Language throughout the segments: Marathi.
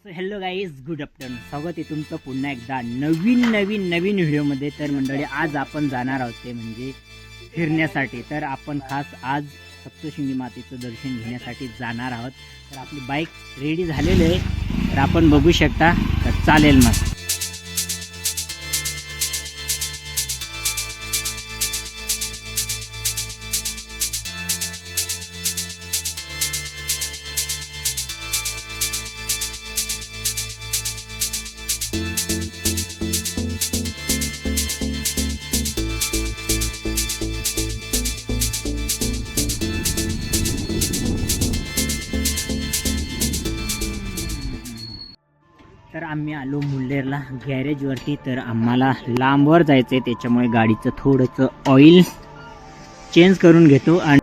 So hello guys, good afternoon. स्वागत आहे तुमचं पुन्हा एकदा नवीन व्हिडिओमध्ये. तर मंडळी, आज आपण जाणार आहोत ते म्हणजे फिरण्यासाठी. तर आपण खास आज सप्तशृंगी मातेचं दर्शन घेण्यासाठी जाणार आहोत. तर आपली बाईक रेडी झालेली आहे, तर आपण बघू शकता. तर चालेल मग. तर आम्ही आलो मुल्लेरला गॅरेजवरती. तर आम्हाला लांबवर जायचं आहे, त्याच्यामुळे गाडीचं थोडंसं ऑइल चेंज करून घेतो. आणि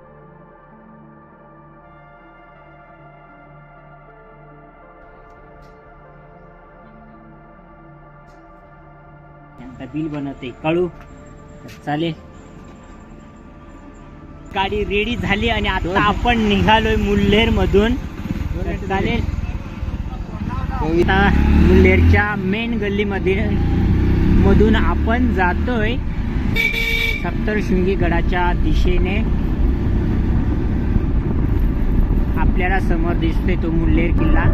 बिल बनवते कळू. चालेल, गाडी रेडी झाली आणि आता आपण निघालोय मुल्लेर मधून. चालेल, आता मुल्लेरच्या मेन गल्लीमध्ये मधून आपण जातोय सप्तशृंगी गडाच्या दिशेने. आपल्याला समोर दिसतोय तो मुल्लेर किल्ला.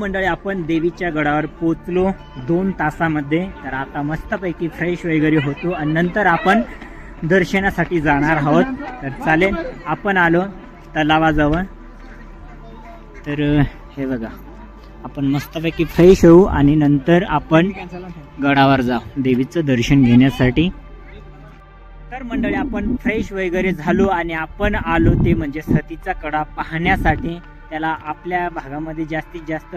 मंडळी, आपण देवीच्या गडावर पोचलो 2 तासामध्ये. तर आता मस्तपैकी फ्रेश वगैरे होतो आणि नंतर आपण दर्शनासाठी जाणार आहोत. तर चालेल, आपण आलो तलावाजवळ. तर हे बघा, आपण मस्तपैकी फ्रेश होऊ आणि नंतर आपण गडावर जाऊ देवीचं दर्शन घेण्यासाठी. तर मंडळी, आपण फ्रेश वगैरे झालो आणि आपण आलो ते म्हणजे सतीचा कडा पाहण्यासाठी. त्याला आपल्या भागामध्ये जास्तीत जास्त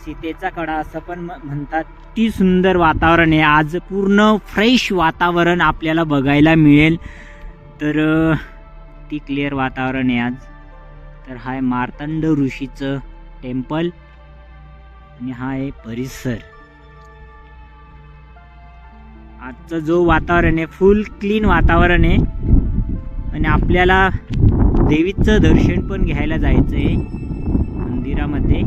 सीतेचा कडा असं पण म्हणतात. ती सुंदर वातावरण आहे आज, पूर्ण फ्रेश वातावरण आपल्याला बघायला मिळेल. तर ती क्लिअर वातावरण आहे आज. तर हा आहे मार्तंड ऋषीचं टेम्पल आणि हा आहे परिसर. आजचं जो वातावरण आहे फुल क्लीन वातावरण आहे आणि आपल्याला देवीचं दर्शन पण घ्यायला जायचं आहे मंदिरामध्ये.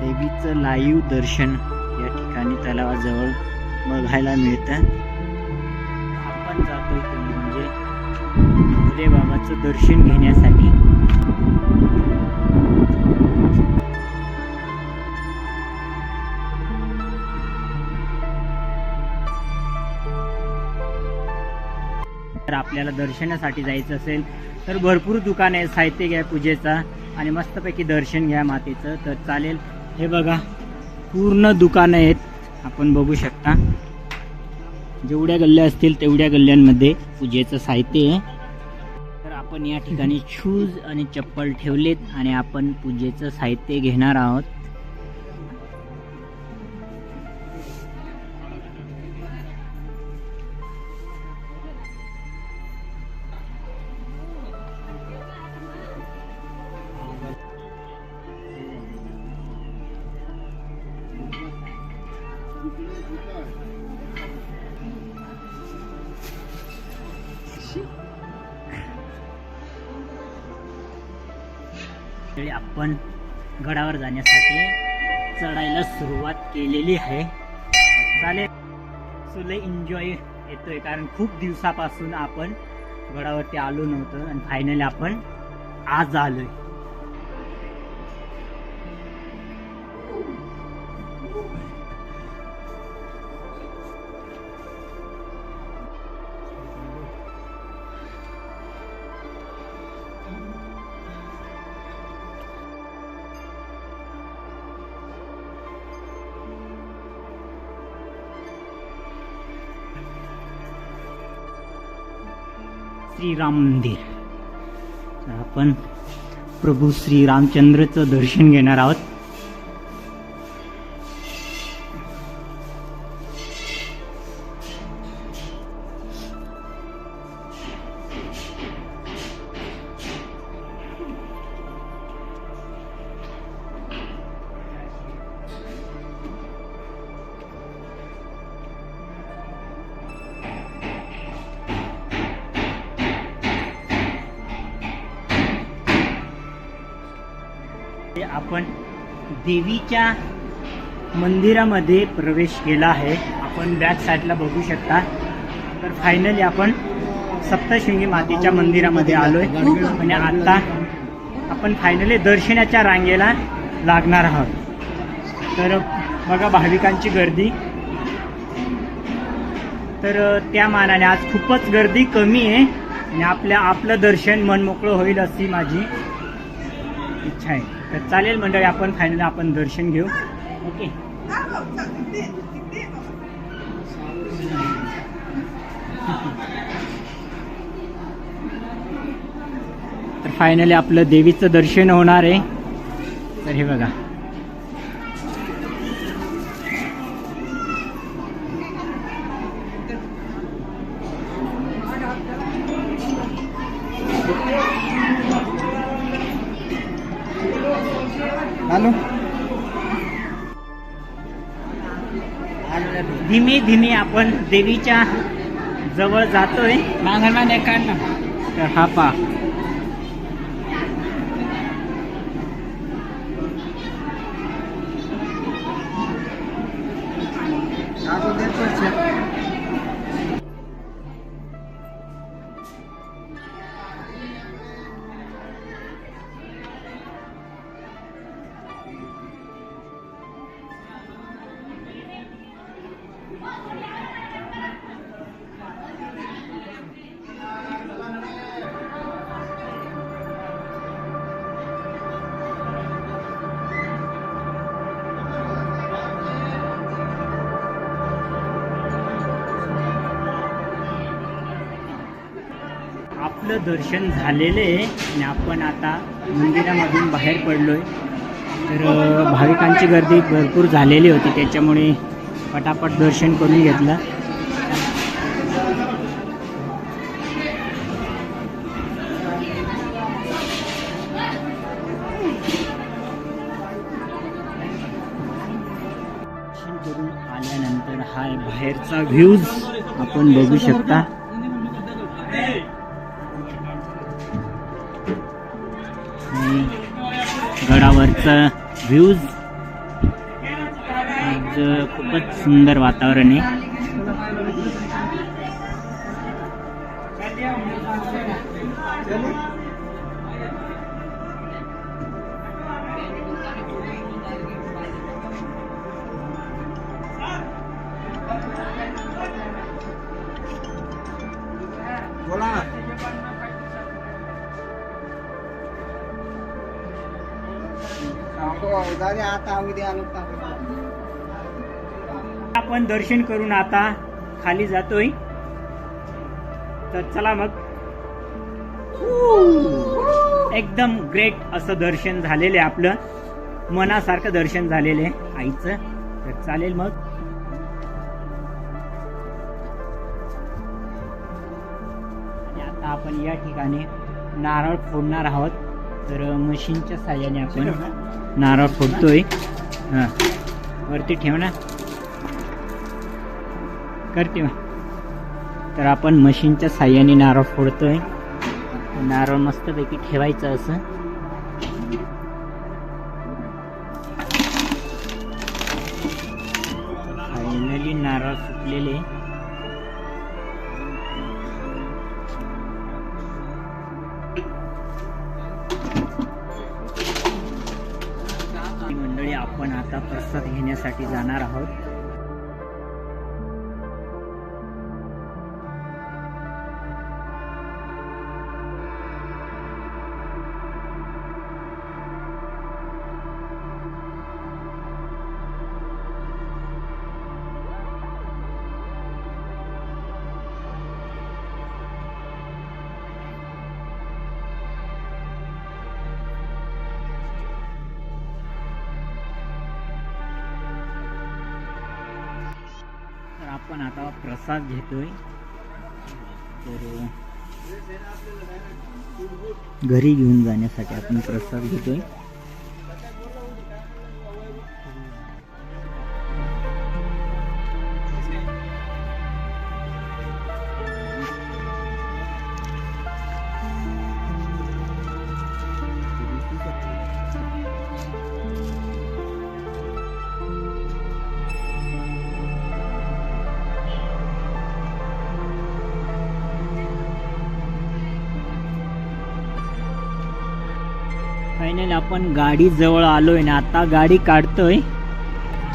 देवीचं लाईव्ह दर्शन या ठिकाणी तलावाजवळ बघायला मिळतं. आपण जातोय ते म्हणजे भोले बाबाचं दर्शन घेण्यासाठी. तर आपल्याला दर्शनासाठी जायचं असेल तर भरपूर दुकान आहे, साहित्य घ्या पूजेचा आणि मस्तपैकी दर्शन घ्या मातेचं. तर चालेल, हे बघा पूर्ण दुकानं आहेत, आपण बघू शकता. जेवढ्या गल्ल्या असतील तेवढ्या गल्ल्यांमध्ये पूजेचं साहित्य आहे. तर आपण या ठिकाणी शूज आणि चप्पल ठेवलेत आणि आपण पूजेचं साहित्य घेणार आहोत. आपण गडावर जाण्यासाठी चढायला सुरुवात केलेली आहे. चालेल, सो लय एन्जॉय येतोय कारण खूप दिवसापासून आपण गडावरती आलो नव्हतं आणि फायनली आपण आज आलोय. श्रीराम मंदिर. तर आपण प्रभू श्री रामचंद्रचं दर्शन घेणार आहोत. आपण देवीच्या मंदिरामध्ये प्रवेश केला आहे. आपण बॅक साईडला बघू शकता. तर फायनली आपण सप्तशृंगी मातेच्या मंदिरामध्ये आलोय आणि आता आपण फायनली दर्शनाच्या रांगेला लागणार आहोत. तर बघा भाविकांची गर्दी. तर त्या मानाने आज खूपच गर्दी कमी आहे आणि आपलं दर्शन मनमोकळं होईल अशी माझी इच्छा आहे. तर चालेल मंडळी, आपण फायनली आपण दर्शन घेऊ. ओके. तर फायनली आपलं देवीचं दर्शन होणार आहे. तर हे बघा, धीमे धीमे आपण देवीच्या जवळ जातोय. तर हा पा आपलं दर्शन झालेलं आहे आणि आपण आता मंदिरामधून बाहेर पडलोय. तर भाविकांची गर्दी भरपूर झालेली होती, त्याच्यामुळे पटापट दर्शन करून घेतलं. दर्शन करून आल्यानंतर हा बाहेरचा व्ह्यूज आपण बघू शकता. गडावरचा व्ह्यूज आज खूपच सुंदर वातावरण आहे. आपण दर्शन करून आता खाली जातोय. तर चला मग. एकदम ग्रेट असं दर्शन झालेलं आहे आपलं, मनासारखं दर्शन झालेलं आहे आईचं. तर चालेल मग. आणि आता आपण या ठिकाणी नारळ फोडणार आहोत. तर मशीनच्या साहाय्याने आपण नारळ फोडतोय. हा, वरती ठेव ना, करते मग. तर आपण मशीनच्या साहाय्याने नारळ फोडतोय. नारळ मस्तपैकी ठेवायचं असं. फायनली नारळ सुकलेले. मंडळी, आपण आता प्रसाद घेण्यासाठी जाणार आहोत. आपण आता प्रसाद घेतोय. तर घरी घेऊन जाण्यासाठी आपण प्रसाद घेतोय. फायनल आपण गाडी जवळ आलोय ना. आता गाडी काढतोय.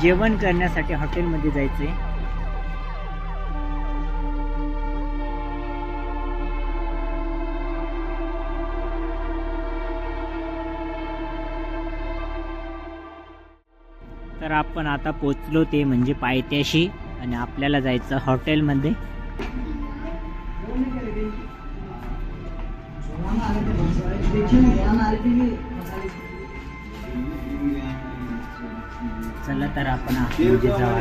जेवण करण्यासाठी हॉटेलमध्ये जायचंय. तर आपण आता पोचलो ते म्हणजे पायथ्याशी, आणि आपल्याला जायचं हॉटेलमध्ये. चला तर आपण आतमध्ये जाऊ.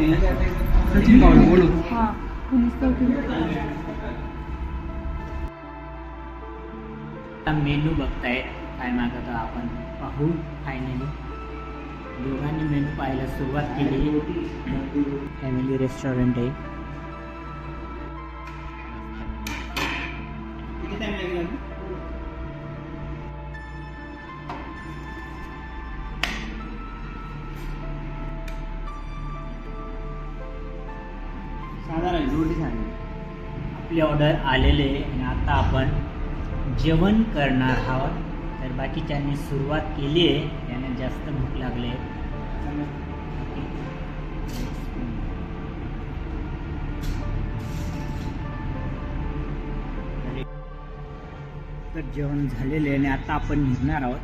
मेनू बघताय काय मागत आपण पाहू. फायनली दोघांनी मेनू पाहायला सुरुवात केली. फॅमिली रेस्टॉरंट आहे. आपली ऑर्डर आलेले आणि आता आपण जेवण करणार आहोत. तर बाकीच्यांनी सुरुवात केली आहे, त्यांना जास्त भूक लागली आहे. तर जेवण झालेले आहे आणि आता आपण निघणार आहोत.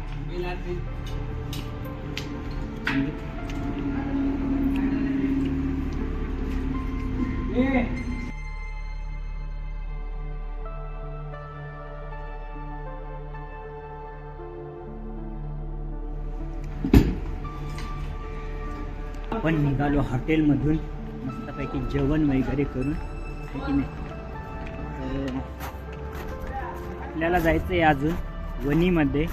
आपण निघालो हॉटेलमधून मस्तपैकी जेवण वगैरे करून, है की नाही. तर आपल्याला जायचं आहे अजून वणीमध्ये.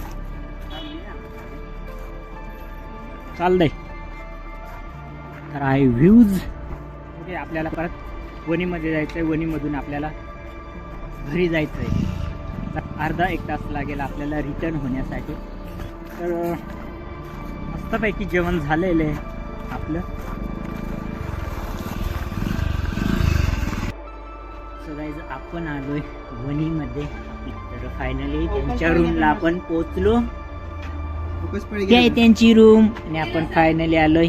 चालतंय. तर आहे व्ह्यूज. आपल्याला परत वणीमध्ये जायचं आहे. वणीमधून आपल्याला घरी जायचं आहे. अर्धा एक तास लागेल आपल्याला रिटर्न होण्यासाठी. तर मस्तपैकी जेवण झालेलं आहे आपलं. सो गाईज, आपण आलोय वणीमध्ये. तर फायनली त्यांच्या रूमला आपण पोहोचलो. ते आहे त्यांची रूम आणि आपण फायनली आलोय.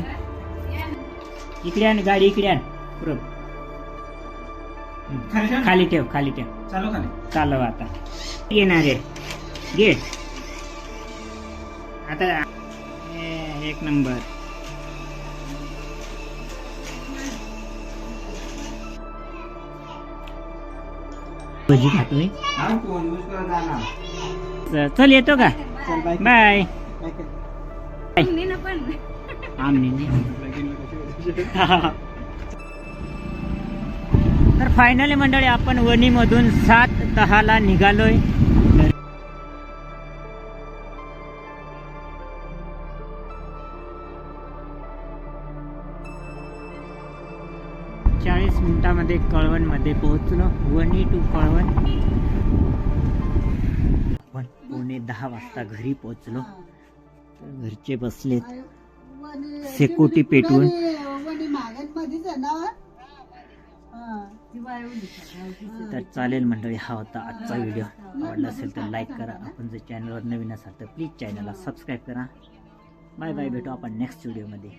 इकडे आण गाडी, इकडे आण. खाली ठेव, खाली ठेव. चालव आता. येणार आहे. घे आता. एक नंबर. भजी खातोय. चल येतो का? बाय. तर फायनली मंडळी आपण वणीमधून 7:10 निघालोय. 40 मिनिटांमध्ये कळवणमध्ये पोहोचलो. वणी टू कळवण. आपण 9:45 वाजता घरी पोहोचलो. तर घरचे बसलेत शेकोटी पेटवून. तर चालेल मंडळी, हा होता आजचा व्हिडिओ. आवडला असेल तर लाईक करा. आपण जर चॅनलवर नवीन असाल तर प्लीज चॅनलला सबस्क्राईब करा. बाय बाय, भेटू आपण नेक्स्ट व्हिडिओमध्ये.